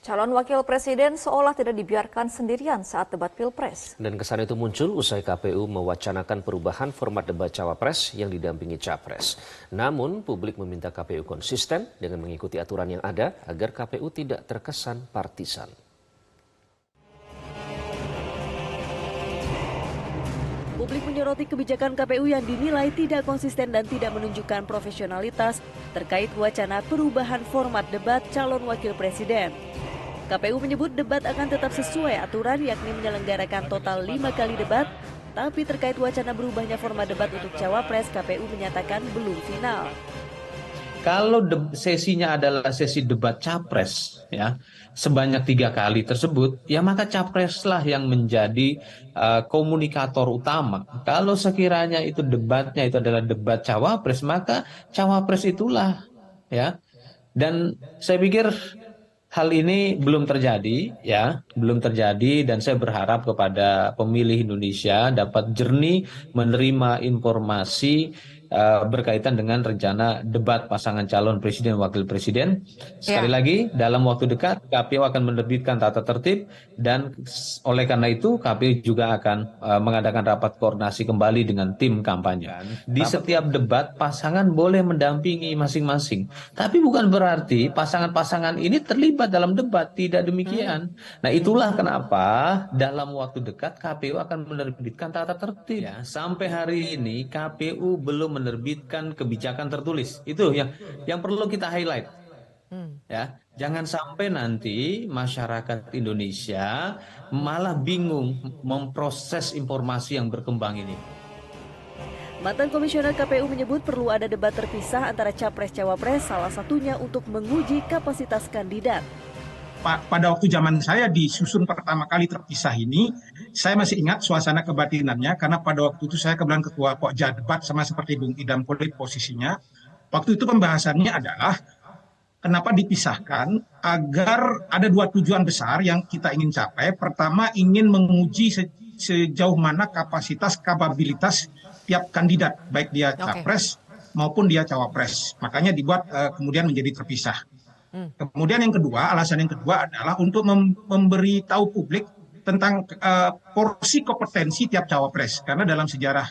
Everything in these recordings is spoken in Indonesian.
Calon wakil presiden seolah tidak dibiarkan sendirian saat debat Pilpres. Dan kesan itu muncul usai KPU mewacanakan perubahan format debat Cawapres yang didampingi Capres. Namun publik meminta KPU konsisten dengan mengikuti aturan yang ada agar KPU tidak terkesan partisan. Publik menyoroti kebijakan KPU yang dinilai tidak konsisten dan tidak menunjukkan profesionalitas terkait wacana perubahan format debat calon wakil presiden. KPU menyebut debat akan tetap sesuai aturan, yakni menyelenggarakan total 5 kali debat, tapi terkait wacana berubahnya format debat untuk Cawapres, KPU menyatakan belum final. Kalau sesinya adalah sesi debat Capres, ya sebanyak 3 kali tersebut, ya maka Capreslah yang menjadi komunikator utama. Kalau sekiranya itu debatnya itu adalah debat Cawapres, maka Cawapres itulah, ya. Dan saya pikir hal ini belum terjadi, ya, belum terjadi, dan saya berharap kepada pemilih Indonesia dapat jernih menerima informasi berkaitan dengan rencana debat pasangan calon presiden dan wakil presiden. Sekali lagi, dalam waktu dekat KPU akan menerbitkan tata tertib, dan oleh karena itu KPU juga akan mengadakan rapat koordinasi kembali dengan tim kampanye. Di setiap debat pasangan boleh mendampingi masing-masing, tapi bukan berarti pasangan-pasangan ini terlibat dalam debat, tidak demikian. Nah, itulah kenapa dalam waktu dekat KPU akan menerbitkan tata tertib. Ya, sampai hari ini KPU belum menerbitkan kebijakan tertulis. Itu yang perlu kita highlight. Ya, jangan sampai nanti masyarakat Indonesia malah bingung memproses informasi yang berkembang ini. Mantan Komisioner KPU menyebut perlu ada debat terpisah antara Capres-Cawapres, salah satunya untuk menguji kapasitas kandidat. Pada waktu zaman saya disusun pertama kali terpisah ini, saya masih ingat suasana kebatinannya, karena pada waktu itu saya kebetulan ketua Pokja debat sama seperti Bung Idam Kulit posisinya. Waktu itu pembahasannya adalah kenapa dipisahkan, agar ada 2 tujuan besar yang kita ingin capai. Pertama, ingin menguji sejauh mana kapabilitas tiap kandidat, baik dia Capres maupun dia Cawapres. Makanya dibuat kemudian menjadi terpisah. Kemudian yang kedua, alasan yang kedua adalah untuk memberitahu publik tentang porsi kompetensi tiap Cawapres. Karena dalam sejarah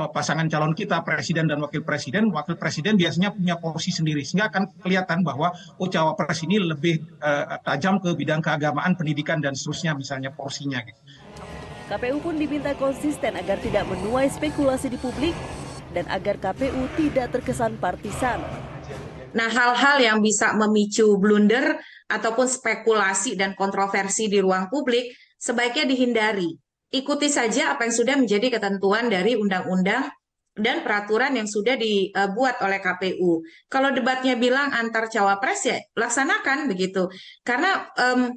pasangan calon kita, presiden dan wakil presiden biasanya punya porsi sendiri. Sehingga akan kelihatan bahwa Cawapres ini lebih tajam ke bidang keagamaan, pendidikan, dan seterusnya misalnya porsinya. Gitu. KPU pun diminta konsisten agar tidak menuai spekulasi di publik dan agar KPU tidak terkesan partisan. Nah, hal-hal yang bisa memicu blunder ataupun spekulasi dan kontroversi di ruang publik sebaiknya dihindari. Ikuti saja apa yang sudah menjadi ketentuan dari undang-undang dan peraturan yang sudah dibuat oleh KPU. Kalau debatnya bilang antar Cawapres, ya laksanakan begitu. Karena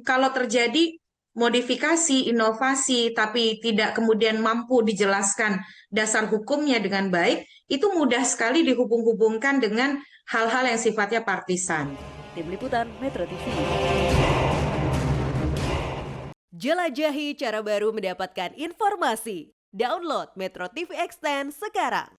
kalau terjadi modifikasi, inovasi, tapi tidak kemudian mampu dijelaskan dasar hukumnya dengan baik, itu mudah sekali dihubung-hubungkan dengan hal-hal yang sifatnya partisan. Tim Liputan Metro TV. Jelajahi cara baru mendapatkan informasi. Download Metro TV Extend sekarang.